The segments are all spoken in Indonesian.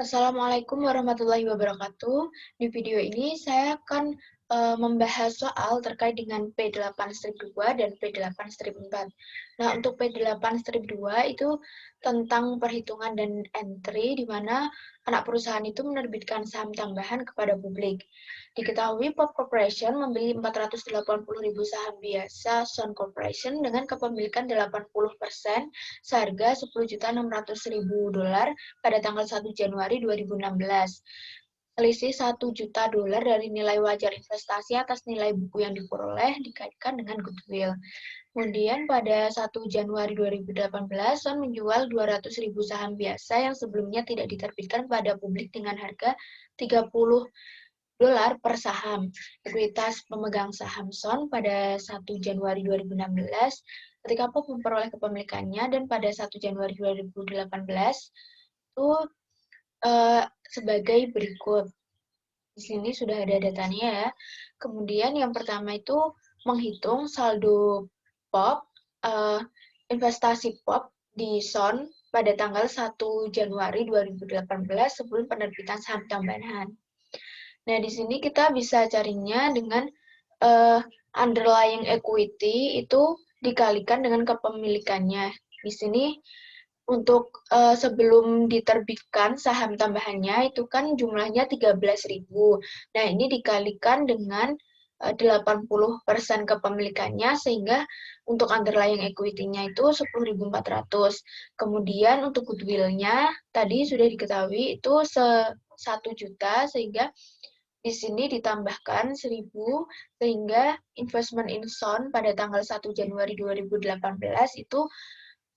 Assalamualaikum warahmatullahi wabarakatuh. Di video ini saya akan membahas soal terkait dengan P8-2 dan P8-4. Nah, untuk P8-2 itu tentang perhitungan dan entry, di mana anak perusahaan itu menerbitkan saham tambahan kepada publik. Diketahui Pop Corporation membeli 480.000 saham biasa Sun Corporation dengan kepemilikan 80% seharga $10.600.000 pada tanggal 1 Januari 2016. Selisih $1 juta dari nilai wajar investasi atas nilai buku yang diperoleh dikaitkan dengan goodwill. Kemudian pada 1 Januari 2018, Sun menjual 200.000 saham biasa yang sebelumnya tidak diterbitkan pada publik dengan harga $30 per saham. Ekuitas pemegang saham Sun pada 1 Januari 2016 ketika Pop memperoleh kepemilikannya, dan pada 1 Januari 2018 itu sebagai berikut. Di sini sudah ada datanya ya. Kemudian yang pertama itu menghitung saldo Pop, investasi Pop di Sun pada tanggal 1 Januari 2018 sebelum penerbitan saham tambahan. Nah, di sini kita bisa carinya dengan underlying equity itu dikalikan dengan kepemilikannya. Di sini untuk sebelum diterbitkan saham tambahannya itu kan jumlahnya 13.000. Nah, ini dikalikan dengan 80% kepemilikannya, sehingga untuk underlying equity-nya itu 10.400. Kemudian untuk goodwill-nya tadi sudah diketahui itu 1 juta, sehingga di sini ditambahkan 1.000, sehingga investment in Sun pada tanggal 1 Januari 2018 itu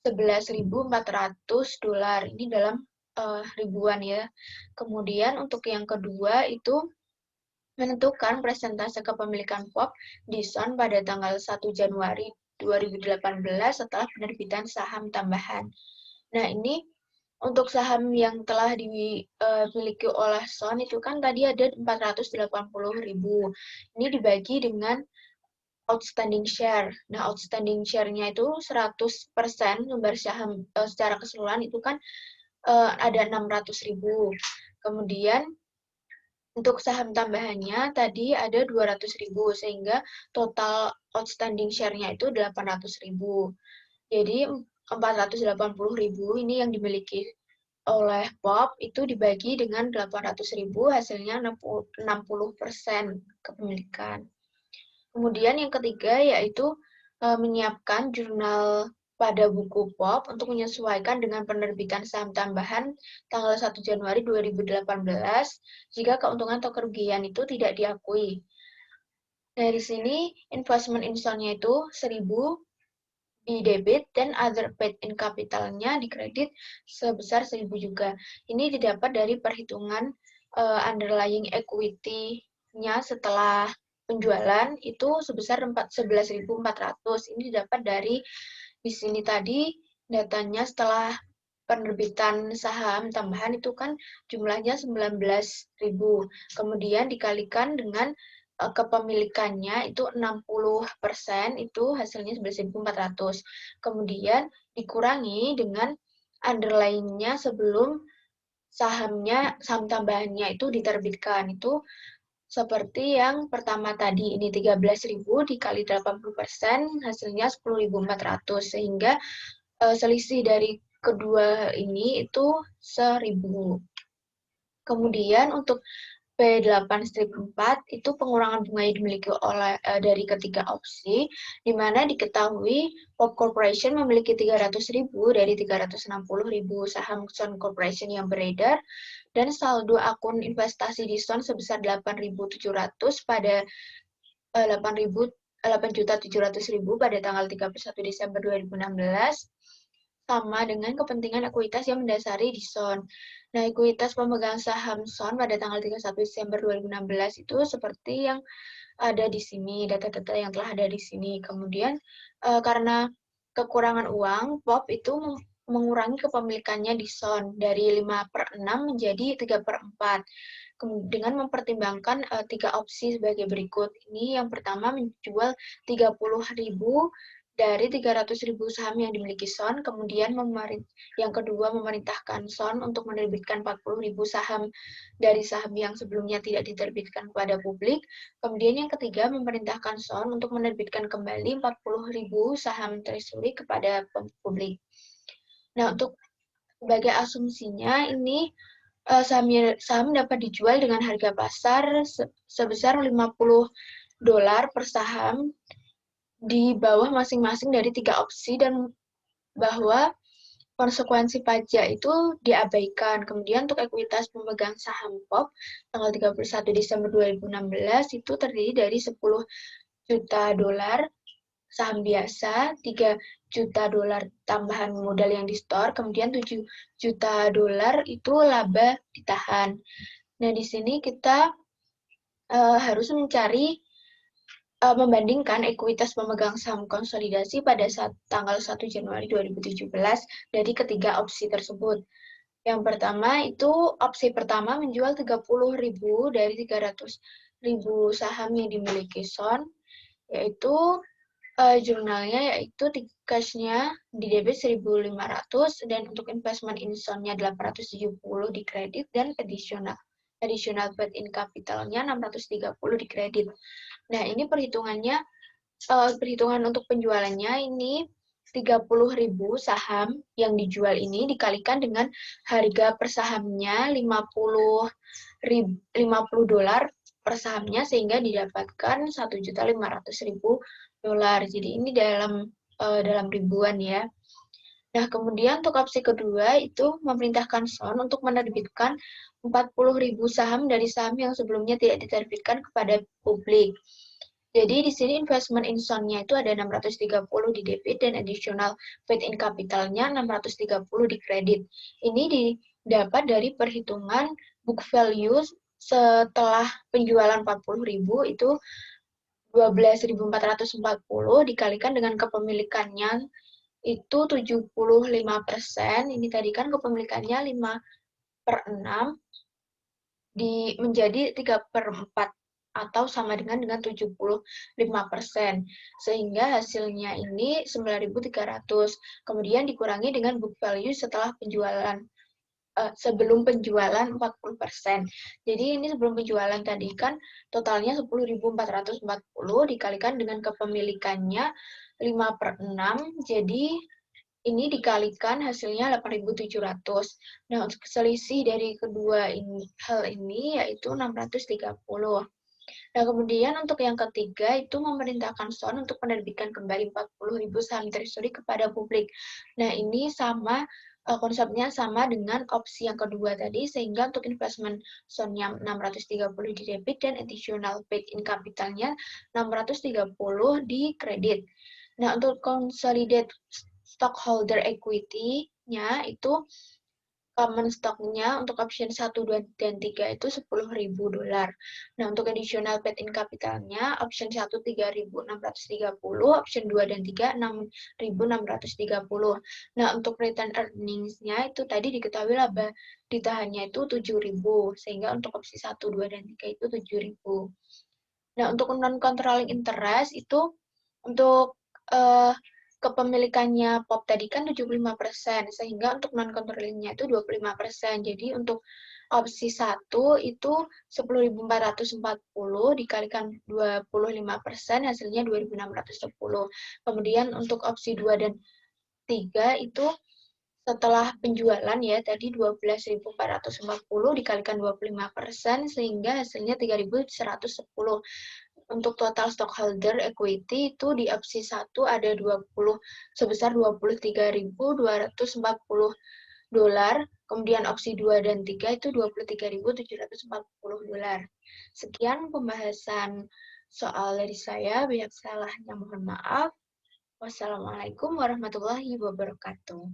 $11.400. Ini dalam ribuan ya. Kemudian untuk yang kedua itu menentukan persentase kepemilikan Pop di Sun pada tanggal 1 Januari 2018 setelah penerbitan saham tambahan. Nah, ini untuk saham yang telah dimiliki oleh Sun itu kan tadi ada 480.000. Ini dibagi dengan outstanding share. Nah, outstanding share-nya itu 100% lembar saham secara keseluruhan itu kan ada 600.000. Kemudian untuk saham tambahannya tadi ada 200.000, sehingga total outstanding share-nya itu 800.000. Jadi 480.000 ini yang dimiliki oleh Pop itu dibagi dengan 800.000, hasilnya 60% kepemilikan. Kemudian yang ketiga yaitu menyiapkan jurnal pada buku Pop untuk menyesuaikan dengan penerbitan saham tambahan tanggal 1 Januari 2018 jika keuntungan atau kerugian itu tidak diakui. Dari sini investment in Sun-nya itu 1.000 di debit dan other paid in capital-nya di kredit sebesar 1.000 juga. Ini didapat dari perhitungan underlying equity-nya setelah penjualan itu sebesar 11.400. Ini didapat dari di sini tadi datanya setelah penerbitan saham tambahan itu kan jumlahnya 19.000. Kemudian dikalikan dengan kepemilikannya itu 60%, itu hasilnya 11.400. Kemudian dikurangi dengan underlying-nya sebelum saham tambahannya itu diterbitkan. Itu seperti yang pertama tadi, ini 13.000 dikali 80%, hasilnya 10.400, sehingga selisih dari kedua ini itu 1.000. Kemudian untuk P8-4 itu pengurangan bunga yang dimiliki oleh dari ketiga opsi, di mana diketahui Pop Corporation memiliki 300.000 dari 360.000 saham Sun Corporation yang beredar, dan saldo akun investasi di Sun sebesar 8.700 pada 8.700.000 pada tanggal 31 Desember 2016, sama dengan kepentingan ekuitas yang mendasari di Sun. Nah, ekuitas pemegang saham Sun pada tanggal 31 Desember 2016 itu seperti yang ada di sini, data-data yang telah ada di sini. Kemudian, karena kekurangan uang, Pop itu mengurangi kepemilikannya di Sun dari 5/6 menjadi 3/4. Dengan mempertimbangkan 3 opsi sebagai berikut. Ini yang pertama menjual 30.000 dari 300.000 saham yang dimiliki Son, kemudian yang kedua memerintahkan Son untuk menerbitkan 40.000 saham dari saham yang sebelumnya tidak diterbitkan kepada publik, kemudian yang ketiga memerintahkan Son untuk menerbitkan kembali 40.000 saham treasury kepada publik. Nah, untuk sebagai asumsinya ini saham dapat dijual dengan harga pasar sebesar $50 per saham di bawah masing-masing dari 3 opsi dan bahwa konsekuensi pajak itu diabaikan. Kemudian untuk ekuitas pemegang saham POP tanggal 31 Desember 2016 itu terdiri dari 10 juta dolar saham biasa, 3 juta dolar tambahan modal yang di-store, kemudian 7 juta dolar itu laba ditahan. Nah, di sini kita harus mencari membandingkan ekuitas pemegang saham konsolidasi pada tanggal 1 Januari 2017 dari ketiga opsi tersebut. Yang pertama itu opsi pertama menjual 30.000 dari 300.000 saham yang dimiliki Son, yaitu jurnalnya yaitu cashnya di debit 1.500 dan untuk investment in Son-nya 870 di kredit dan additional paid-in capital-nya 630 di kredit. Nah, ini perhitungan untuk penjualannya ini 30.000 saham yang dijual ini dikalikan dengan harga per sahamnya 50 dolar per sahamnya sehingga didapatkan 1.500.000 dolar. Jadi ini dalam ribuan ya. Nah, kemudian untuk opsi kedua itu memerintahkan Son untuk menerbitkan 40.000 saham dari saham yang sebelumnya tidak diterbitkan kepada publik. Jadi di sini investment in Son-nya itu ada 630 di debit dan additional paid-in capital-nya 630 di kredit. Ini didapat dari perhitungan book value setelah penjualan 40.000 itu 12.440 dikalikan dengan kepemilikannya itu 75%. Ini tadi kan kepemilikannya 5/6 menjadi 3/4 atau sama dengan 75%. Sehingga hasilnya ini 9.300. Kemudian dikurangi dengan book value setelah penjualan sebelum penjualan 40%. Jadi ini sebelum penjualan tadi kan totalnya 10.440 dikalikan dengan kepemilikannya 5/6, jadi ini dikalikan hasilnya 8.700. Nah, untuk selisih dari kedua hal ini yaitu 630. Nah, kemudian untuk yang ketiga itu memerintahkan Son untuk menerbitkan kembali 40.000 saham treasury kepada publik. Nah, ini konsepnya sama dengan opsi yang kedua tadi, sehingga untuk investment Son-nya 630 di debit dan additional paid-in capital-nya 630 di kredit. Nah, untuk consolidated stockholder equity-nya itu common stock-nya untuk option 1, 2, dan 3 itu 10.000 dolar. Nah, untuk additional paid-in capital-nya option 1 3.630, option 2 dan 3 6.630. Nah, untuk return earnings-nya itu tadi diketahui laba ditahannya itu 7.000, sehingga untuk opsi 1, 2, dan 3 itu 7.000. Nah, untuk non-controlling interest itu untuk kepemilikannya POP tadi kan 75%, sehingga untuk non-controllingnya itu 25%. Jadi untuk opsi 1 itu 10.440 dikalikan 25%, hasilnya 2.610. Kemudian untuk opsi 2 dan 3 itu setelah penjualan ya, tadi 12.440 dikalikan 25%, sehingga hasilnya 3.110. Untuk total stockholder equity itu di opsi 1 ada sebesar 23.240 dolar, kemudian opsi 2 dan 3 itu 23.740 dolar. Sekian pembahasan soal dari saya, banyak salahnya mohon maaf. Wassalamualaikum warahmatullahi wabarakatuh.